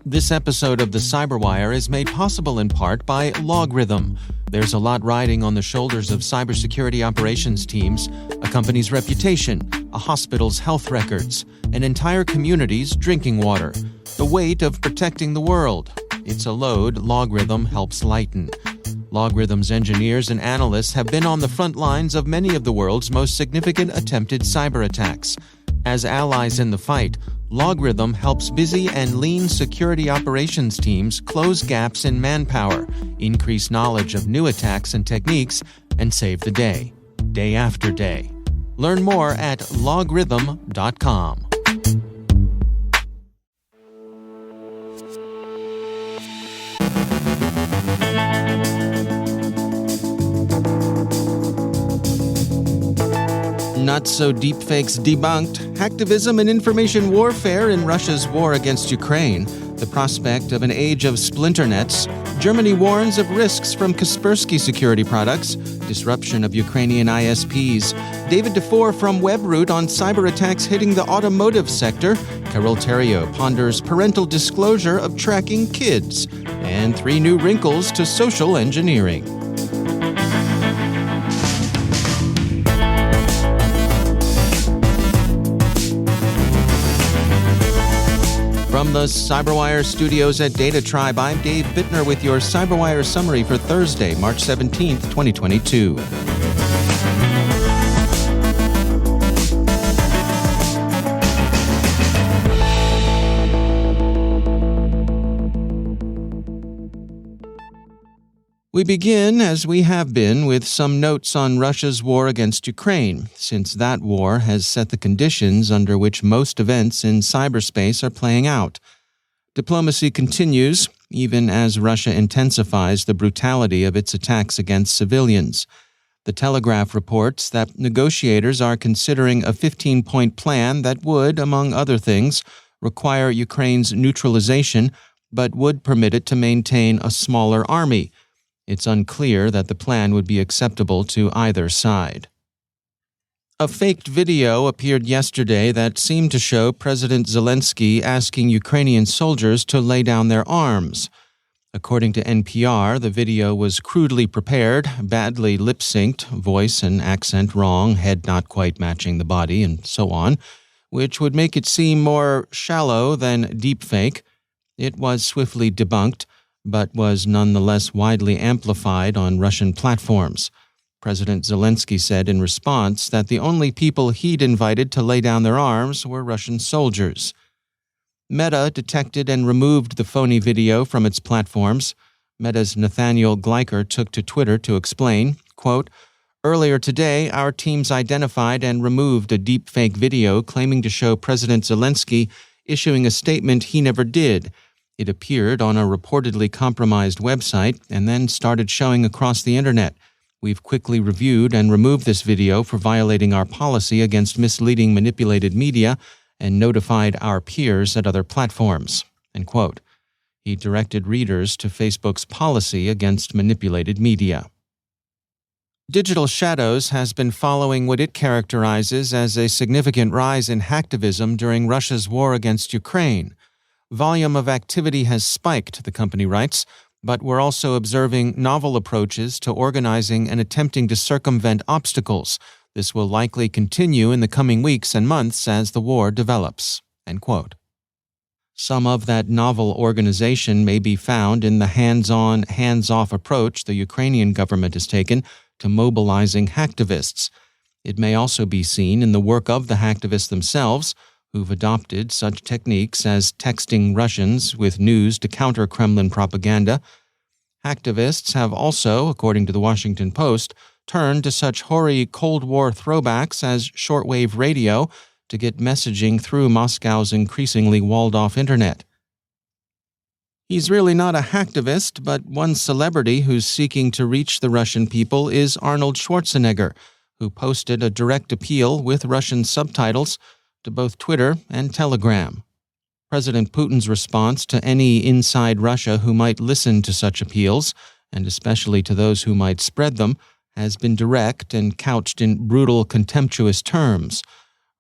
This episode of the CyberWire is made possible in part by Logarithm. There's a lot riding on the shoulders of cybersecurity operations teams, a company's reputation, a hospital's health records, an entire community's drinking water, the weight of protecting the world. It's a load Logarithm helps lighten. Logarithm's engineers and analysts have been on the front lines of many of the world's most significant attempted cyberattacks. As allies in the fight, Logarithm helps busy and lean security operations teams close gaps in manpower, increase knowledge of new attacks and techniques, and save the day, day after day. Learn more at logarithm.com. Not-so-deepfakes debunked, hacktivism and information warfare in Russia's war against Ukraine, the prospect of an age of splinternets, Germany warns of risks from Kaspersky security products, disruption of Ukrainian ISPs, David Dufour from Webroot on cyberattacks hitting the automotive sector, Carole Theriault ponders parental disclosure of tracking kids, and 3 new wrinkles to social engineering. From the CyberWire studios at Data Tribe, I'm Dave Bittner with your CyberWire summary for Thursday, March 17th, 2022. We begin, as we have been, with some notes on Russia's war against Ukraine, since that war has set the conditions under which most events in cyberspace are playing out. Diplomacy continues, even as Russia intensifies the brutality of its attacks against civilians. The Telegraph reports that negotiators are considering a 15-point plan that would, among other things, require Ukraine's neutralization, but would permit it to maintain a smaller army. It's unclear that the plan would be acceptable to either side. A faked video appeared yesterday that seemed to show President Zelenskyy asking Ukrainian soldiers to lay down their arms. According to NPR, the video was crudely prepared, badly lip-synced, voice and accent wrong, head not quite matching the body, and so on, which would make it seem more shallow than deepfake. It was swiftly debunked, but was nonetheless widely amplified on Russian platforms. President Zelenskyy said in response that the only people he'd invited to lay down their arms were Russian soldiers. Meta detected and removed the phony video from its platforms. Meta's Nathaniel Gleicher took to Twitter to explain, quote, "Earlier today, our teams identified and removed a deepfake video claiming to show President Zelenskyy issuing a statement he never did. It appeared on a reportedly compromised website and then started showing across the internet. We've quickly reviewed and removed this video for violating our policy against misleading manipulated media and notified our peers at other platforms." End quote. He directed readers to Facebook's policy against manipulated media. Digital Shadows has been following what it characterizes as a significant rise in hacktivism during Russia's war against Ukraine. Volume of activity has spiked, the company writes, but we're also observing novel approaches to organizing and attempting to circumvent obstacles. This will likely continue in the coming weeks and months as the war develops. End quote. Some of that novel organization may be found in the hands-on, hands-off approach the Ukrainian government has taken to mobilizing hacktivists. It may also be seen in the work of the hacktivists themselves, who've adopted such techniques as texting Russians with news to counter Kremlin propaganda. Hacktivists have also, according to the Washington Post, turned to such hoary Cold War throwbacks as shortwave radio to get messaging through Moscow's increasingly walled-off internet. He's really not a hacktivist, but one celebrity who's seeking to reach the Russian people is Arnold Schwarzenegger, who posted a direct appeal with Russian subtitles to both Twitter and Telegram. President Putin's response to any inside Russia who might listen to such appeals, and especially to those who might spread them, has been direct and couched in brutal, contemptuous terms.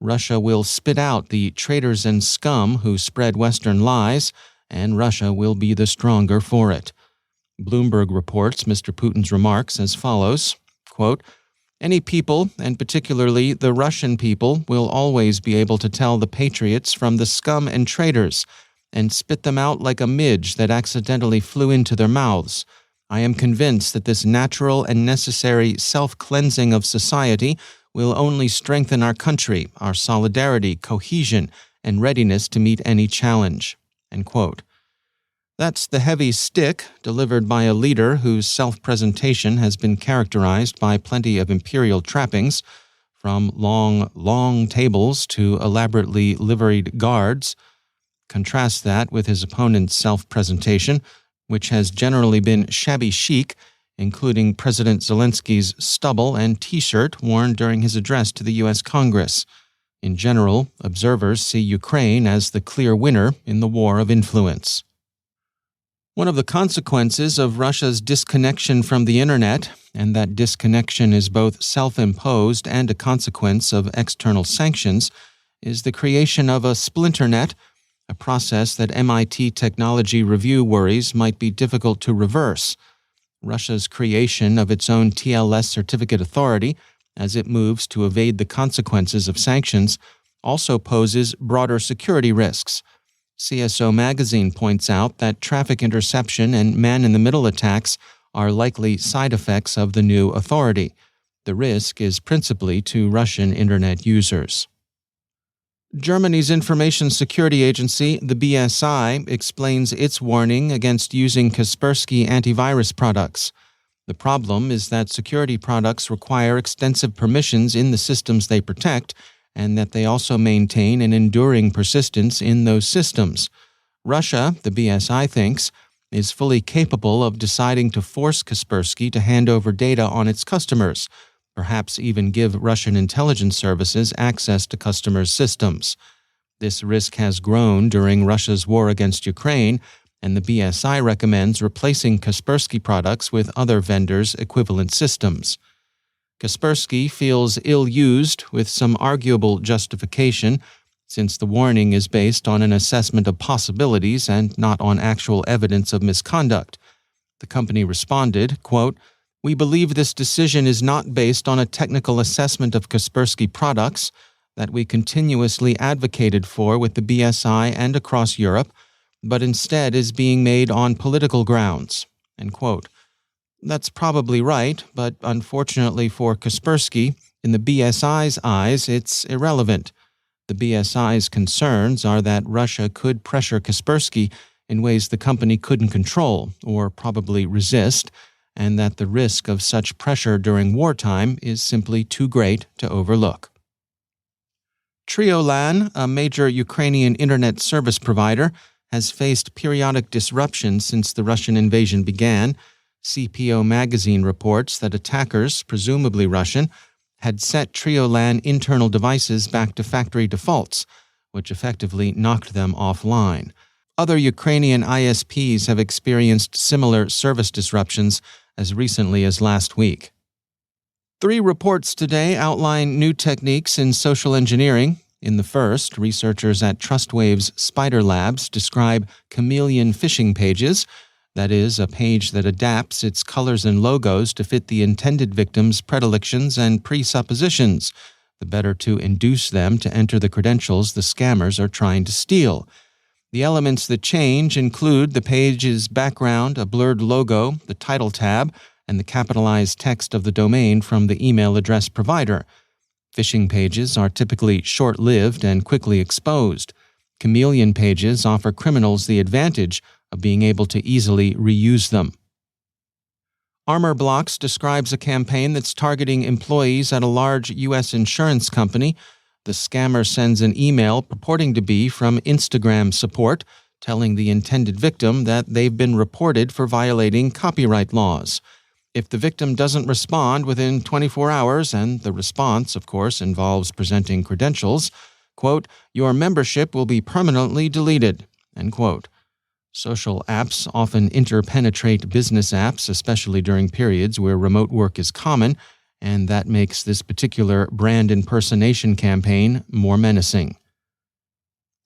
Russia will spit out the traitors and scum who spread Western lies, and Russia will be the stronger for it. Bloomberg reports Mr. Putin's remarks as follows, quote, "Any people, and particularly the Russian people, will always be able to tell the patriots from the scum and traitors, and spit them out like a midge that accidentally flew into their mouths. I am convinced that this natural and necessary self-cleansing of society will only strengthen our country, our solidarity, cohesion, and readiness to meet any challenge." End quote. That's the heavy stick delivered by a leader whose self-presentation has been characterized by plenty of imperial trappings, from long tables to elaborately liveried guards. Contrast that with his opponent's self-presentation, which has generally been shabby chic, including President Zelenskyy's stubble and T-shirt worn during his address to the U.S. Congress. In general, observers see Ukraine as the clear winner in the war of influence. One of the consequences of Russia's disconnection from the Internet, and that disconnection is both self-imposed and a consequence of external sanctions, is the creation of a splinternet, a process that MIT Technology Review worries might be difficult to reverse. Russia's creation of its own TLS certificate authority, as it moves to evade the consequences of sanctions, also poses broader security risks. CSO Magazine points out that traffic interception and man-in-the-middle attacks are likely side effects of the new authority. The risk is principally to Russian Internet users. Germany's Information Security Agency, the BSI, explains its warning against using Kaspersky antivirus products. The problem is that security products require extensive permissions in the systems they protect, and that they also maintain an enduring persistence in those systems. Russia, the BSI thinks, is fully capable of deciding to force Kaspersky to hand over data on its customers, perhaps even give Russian intelligence services access to customers' systems. This risk has grown during Russia's war against Ukraine, and the BSI recommends replacing Kaspersky products with other vendors' equivalent systems. Kaspersky feels ill-used, with some arguable justification, since the warning is based on an assessment of possibilities and not on actual evidence of misconduct. The company responded, quote, "We believe this decision is not based on a technical assessment of Kaspersky products that we continuously advocated for with the BSI and across Europe, but instead is being made on political grounds." End quote. That's probably right, but unfortunately for Kaspersky, in the BSI's eyes, it's irrelevant. The BSI's concerns are that Russia could pressure Kaspersky in ways the company couldn't control or probably resist, and that the risk of such pressure during wartime is simply too great to overlook. Triolan, a major Ukrainian internet service provider, has faced periodic disruptions since the Russian invasion began. CPO Magazine reports that attackers, presumably Russian, had set Triolan internal devices back to factory defaults, which effectively knocked them offline. Other Ukrainian ISPs have experienced similar service disruptions as recently as last week. 3 reports today outline new techniques in social engineering. In the first, researchers at TrustWave's Spider Labs describe chameleon phishing pages, that is, a page that adapts its colors and logos to fit the intended victim's predilections and presuppositions, the better to induce them to enter the credentials the scammers are trying to steal. The elements that change include the page's background, a blurred logo, the title tab, and the capitalized text of the domain from the email address provider. Phishing pages are typically short-lived and quickly exposed. Chameleon pages offer criminals the advantage of being able to easily reuse them. Armor Blocks describes a campaign that's targeting employees at a large U.S. insurance company. The scammer sends an email purporting to be from Instagram support, telling the intended victim that they've been reported for violating copyright laws. If the victim doesn't respond within 24 hours, and the response, of course, involves presenting credentials, quote, "Your membership will be permanently deleted," end quote. Social apps often interpenetrate business apps, especially during periods where remote work is common, and that makes this particular brand impersonation campaign more menacing.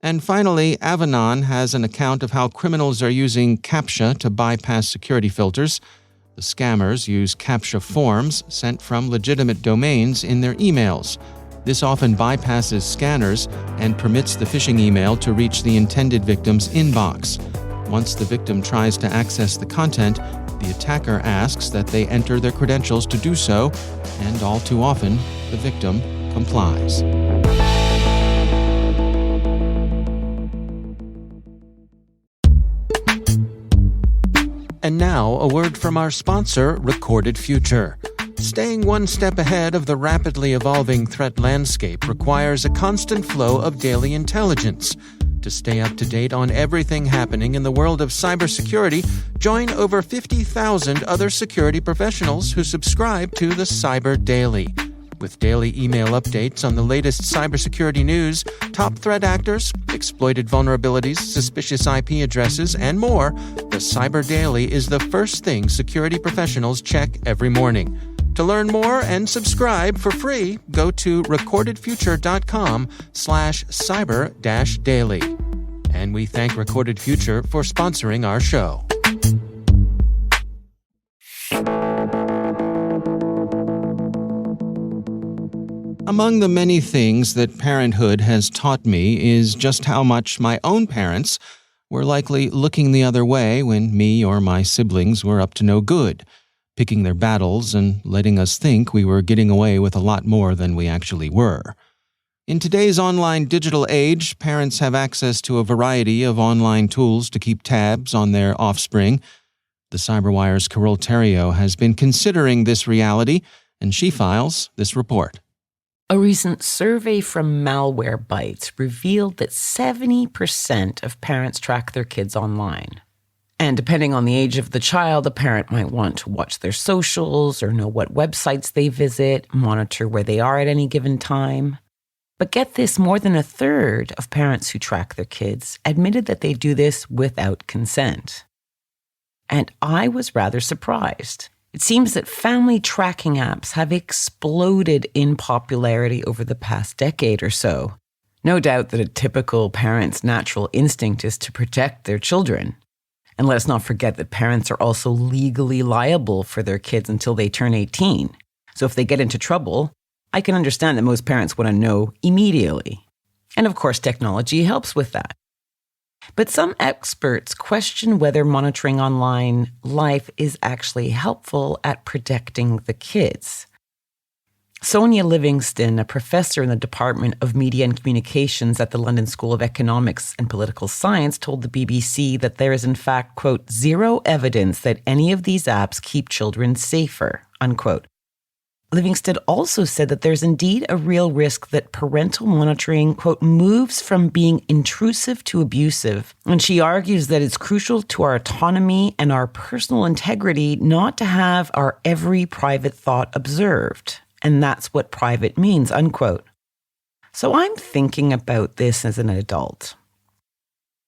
And finally, Avanon has an account of how criminals are using CAPTCHA to bypass security filters. The scammers use CAPTCHA forms sent from legitimate domains in their emails. This often bypasses scanners and permits the phishing email to reach the intended victim's inbox. Once the victim tries to access the content, the attacker asks that they enter their credentials to do so, and all too often, the victim complies. And now, a word from our sponsor, Recorded Future. Staying one step ahead of the rapidly evolving threat landscape requires a constant flow of daily intelligence. To stay up to date on everything happening in the world of cybersecurity, join over 50,000 other security professionals who subscribe to the Cyber Daily. With daily email updates on the latest cybersecurity news, top threat actors, exploited vulnerabilities, suspicious IP addresses, and more, the Cyber Daily is the first thing security professionals check every morning. To learn more and subscribe for free, go to recordedfuture.com/cyber-daily. And we thank Recorded Future for sponsoring our show. Among the many things that parenthood has taught me is just how much my own parents were likely looking the other way when me or my siblings were up to no good, picking their battles and letting us think we were getting away with a lot more than we actually were. In today's online digital age, parents have access to a variety of online tools to keep tabs on their offspring. The CyberWire's Carole Theriault has been considering this reality, and she files this report. A recent survey from Malwarebytes revealed that 70% of parents track their kids online. And depending on the age of the child, a parent might want to watch their socials or know what websites they visit, monitor where they are at any given time. But get this, more than a third of parents who track their kids admitted that they do this without consent. And I was rather surprised. It seems that family tracking apps have exploded in popularity over the past decade or so. No doubt that a typical parent's natural instinct is to protect their children. And let us not forget that parents are also legally liable for their kids until they turn 18. So if they get into trouble, I can understand that most parents want to know immediately. And of course, technology helps with that. But some experts question whether monitoring online life is actually helpful at protecting the kids. Sonia Livingston, a professor in the Department of Media and Communications at the London School of Economics and Political Science, told the BBC that there is in fact, quote, zero evidence that any of these apps keep children safer, unquote. Livingston also said that there's indeed a real risk that parental monitoring, quote, moves from being intrusive to abusive. And she argues that it's crucial to our autonomy and our personal integrity not to have our every private thought observed. And that's what private means, unquote. So I'm thinking about this as an adult.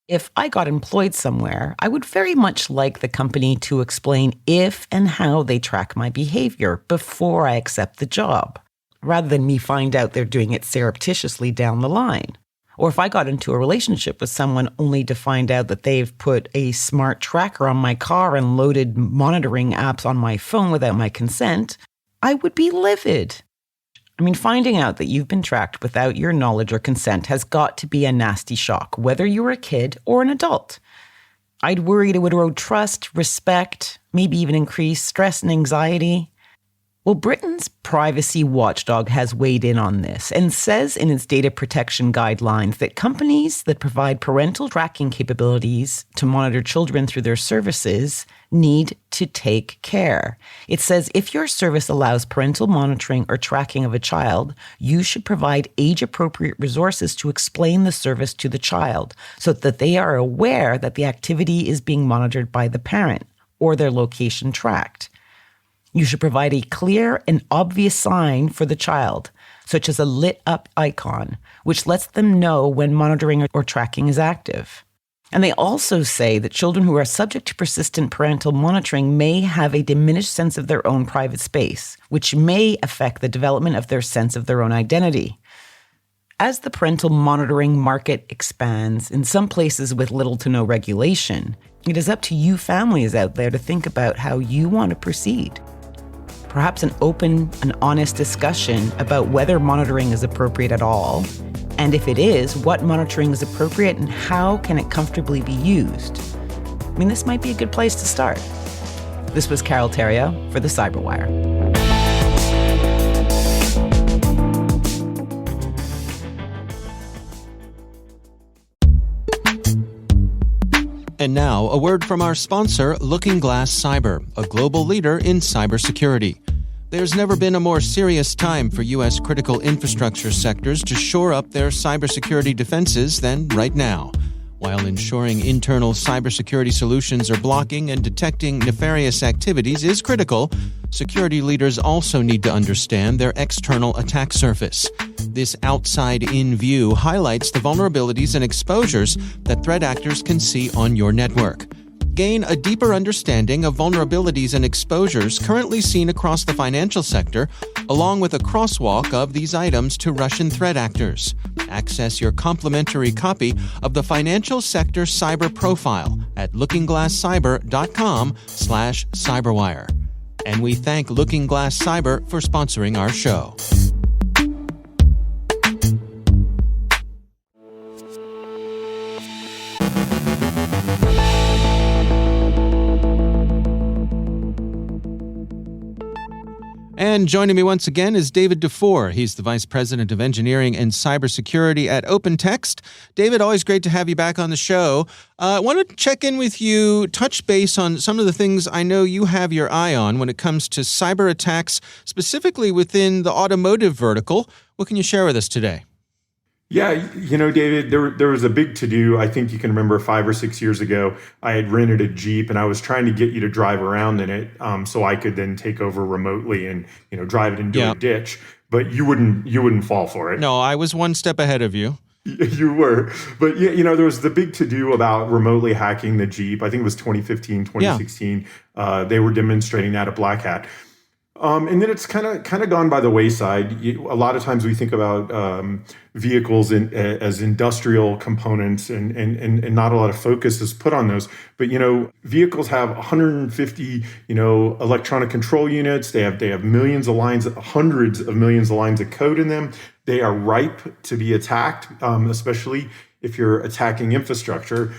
If I got employed somewhere, I would very much like the company to explain if and how they track my behavior before I accept the job, rather than me find out they're doing it surreptitiously down the line. Or if I got into a relationship with someone only to find out that they've put a smart tracker on my car and loaded monitoring apps on my phone without my consent, I would be livid. I mean, finding out that you've been tracked without your knowledge or consent has got to be a nasty shock, whether you're a kid or an adult. I'd worried it would erode trust, respect, maybe even increase stress and anxiety. Well, Britain's privacy watchdog has weighed in on this and says in its data protection guidelines that companies that provide parental tracking capabilities to monitor children through their services need to take care. It says if your service allows parental monitoring or tracking of a child, you should provide age-appropriate resources to explain the service to the child so that they are aware that the activity is being monitored by the parent or their location tracked. You should provide a clear and obvious sign for the child, such as a lit-up icon, which lets them know when monitoring or tracking is active. And they also say that children who are subject to persistent parental monitoring may have a diminished sense of their own private space, which may affect the development of their sense of their own identity. As the parental monitoring market expands, in some places with little to no regulation, it is up to you families out there to think about how you want to proceed. Perhaps an open and honest discussion about whether monitoring is appropriate at all, and if it is, what monitoring is appropriate and how can it comfortably be used. I mean, this might be a good place to start. This was Carole Theriault for the CyberWire. And now, a word from our sponsor, LookingGlass Cyber, a global leader in cybersecurity. There's never been a more serious time for U.S. critical infrastructure sectors to shore up their cybersecurity defenses than right now. While ensuring internal cybersecurity solutions are blocking and detecting nefarious activities is critical, security leaders also need to understand their external attack surface. This outside-in view highlights the vulnerabilities and exposures that threat actors can see on your network. Gain a deeper understanding of vulnerabilities and exposures currently seen across the financial sector, along with a crosswalk of these items to Russian threat actors. Access your complimentary copy of the Financial Sector Cyber Profile at lookingglasscyber.com/cyberwire. And we thank Looking Glass Cyber for sponsoring our show. And joining me once again is David Dufour. He's the Vice President of Engineering and Cybersecurity at OpenText. David, always great to have you back on the show. I want to check in with you, touch base on some of the things I know you have your eye on when it comes to cyber attacks, specifically within the automotive vertical. What can you share with us today? Yeah, David, there was a big to-do. I think you can remember 5 or 6 years ago, I had rented a Jeep and I was trying to get you to drive around in it so I could then take over remotely and, drive it into a ditch. But you wouldn't fall for it. No, I was one step ahead of you. You were. But, there was the big to-do about remotely hacking the Jeep. I think it was 2015, 2016. Yeah. They were demonstrating that at Black Hat. And then it's kind of gone by the wayside. A lot of times we think about vehicles as industrial components, and not a lot of focus is put on those. But vehicles have 150 electronic control units. They have millions of lines, hundreds of millions of lines of code in them. They are ripe to be attacked, especially if you're attacking infrastructure.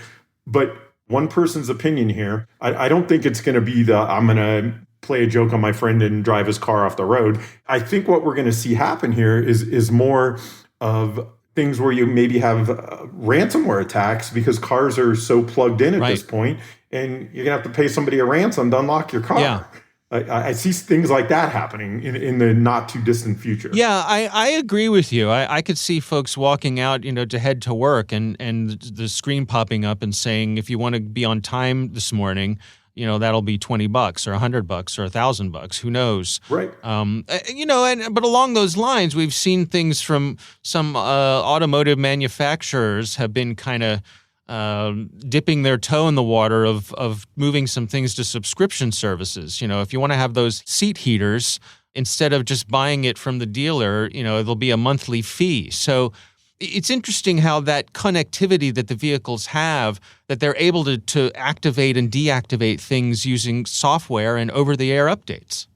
But one person's opinion here, I don't think it's going to be I'm going to play a joke on my friend and drive his car off the road. I think what we're going to see happen here is more of things where you maybe have ransomware attacks because cars are so plugged in at this point, and you're going to have to pay somebody a ransom to unlock your car. Yeah. I see things like that happening in the not too distant future. Yeah, I agree with you. I could see folks walking out, to head to work and the screen popping up and saying, if you want to be on time this morning, that'll be $20 or $100 or $1,000. Who knows? Right. But along those lines, we've seen things from some automotive manufacturers have been kind of dipping their toe in the water of moving some things to subscription services. If you want to have those seat heaters, instead of just buying it from the dealer, it'll be a monthly fee. So it's interesting how that connectivity that the vehicles have, that they're able to activate and deactivate things using software and over-the-air updates.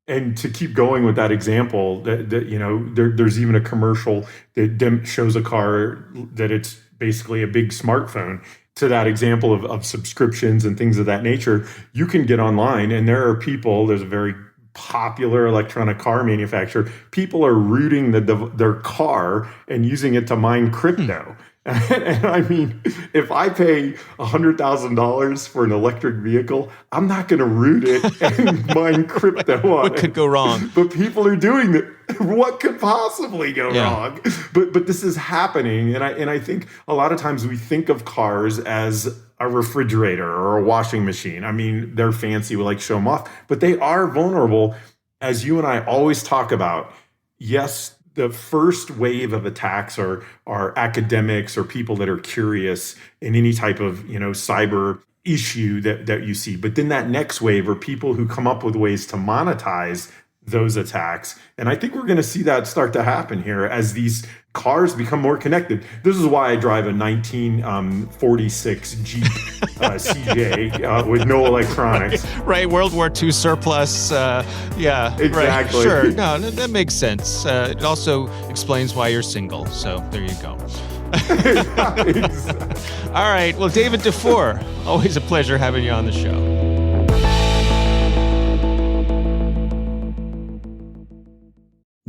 And to keep going with that example, there's even a commercial that shows a car that it's basically a big smartphone. To that example of subscriptions and things of that nature, you can get online and there are people, there's a very popular electronic car manufacturer, people are rooting their car and using it to mine crypto. And I mean, if I pay $100,000 for an electric vehicle, I'm not going to root it and mine crypto on it. What could go wrong? But people are doing that. What could possibly go wrong? But this is happening, and I think a lot of times we think of cars as a refrigerator or a washing machine. I mean, they're fancy, we like to show them off, but they are vulnerable, as you and I always talk about. Yes, the first wave of attacks are academics or people that are curious in any type of cyber issue that you see. But then that next wave are people who come up with ways to monetize those attacks. And I think we're going to see that start to happen here as these cars become more connected. This is why I drive a 1946 Jeep CJ with no electronics. Right, World War II surplus. Yeah, exactly. Right. Sure, no, that makes sense. It also explains why you're single. So there you go. All right. Well, David Dufour, always a pleasure having you on the show.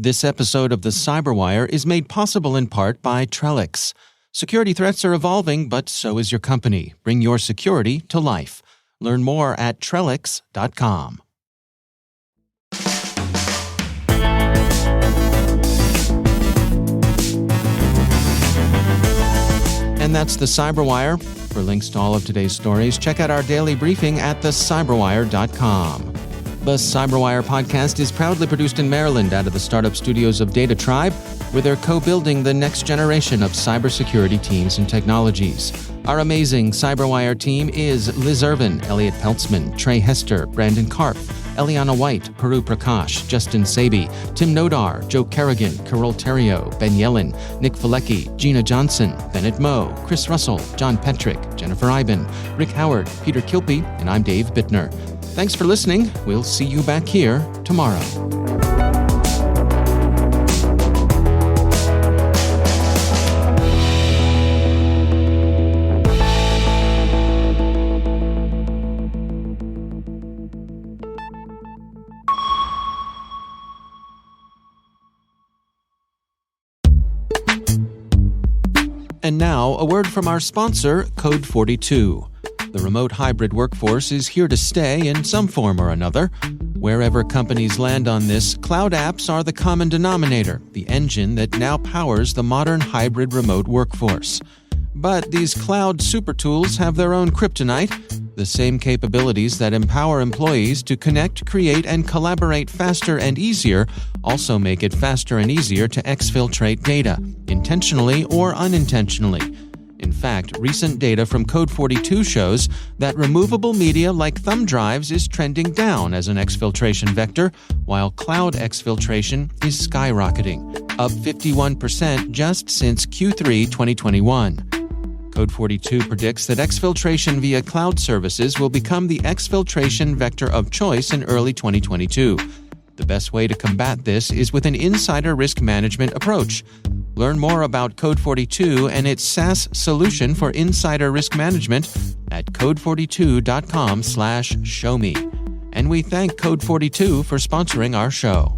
This episode of the CyberWire is made possible in part by Trellix. Security threats are evolving, but so is your company. Bring your security to life. Learn more at Trellix.com. And that's the CyberWire. For links to all of today's stories, check out our daily briefing at thecyberwire.com. The CyberWire podcast is proudly produced in Maryland out of the startup studios of Data Tribe, where they're co-building the next generation of cybersecurity teams and technologies. Our amazing CyberWire team is Liz Irvin, Elliot Peltzman, Trey Hester, Brandon Karpf, Eliana White, Puru Prakash, Justin Sabi, Tim Nodar, Joe Kerrigan, Carole Theriault, Ben Yellen, Nick Filecki, Gina Johnson, Bennett Moe, Chris Russell, John Petrick, Jennifer Iben, Rick Howard, Peter Kilpie, and I'm Dave Bittner. Thanks for listening. We'll see you back here tomorrow. And now, a word from our sponsor, Code 42. The remote hybrid workforce is here to stay in some form or another. Wherever companies land on this, cloud apps are the common denominator, the engine that now powers the modern hybrid remote workforce. But these cloud super tools have their own kryptonite. The same capabilities that empower employees to connect, create, and collaborate faster and easier also make it faster and easier to exfiltrate data, intentionally or unintentionally. In fact, recent data from Code 42 shows that removable media like thumb drives is trending down as an exfiltration vector, while cloud exfiltration is skyrocketing, up 51% just since Q3 2021. Code 42 predicts that exfiltration via cloud services will become the exfiltration vector of choice in early 2022. The best way to combat this is with an insider risk management approach. Learn more about Code 42 and its SaaS solution for insider risk management at code42.com/showme. And we thank Code 42 for sponsoring our show.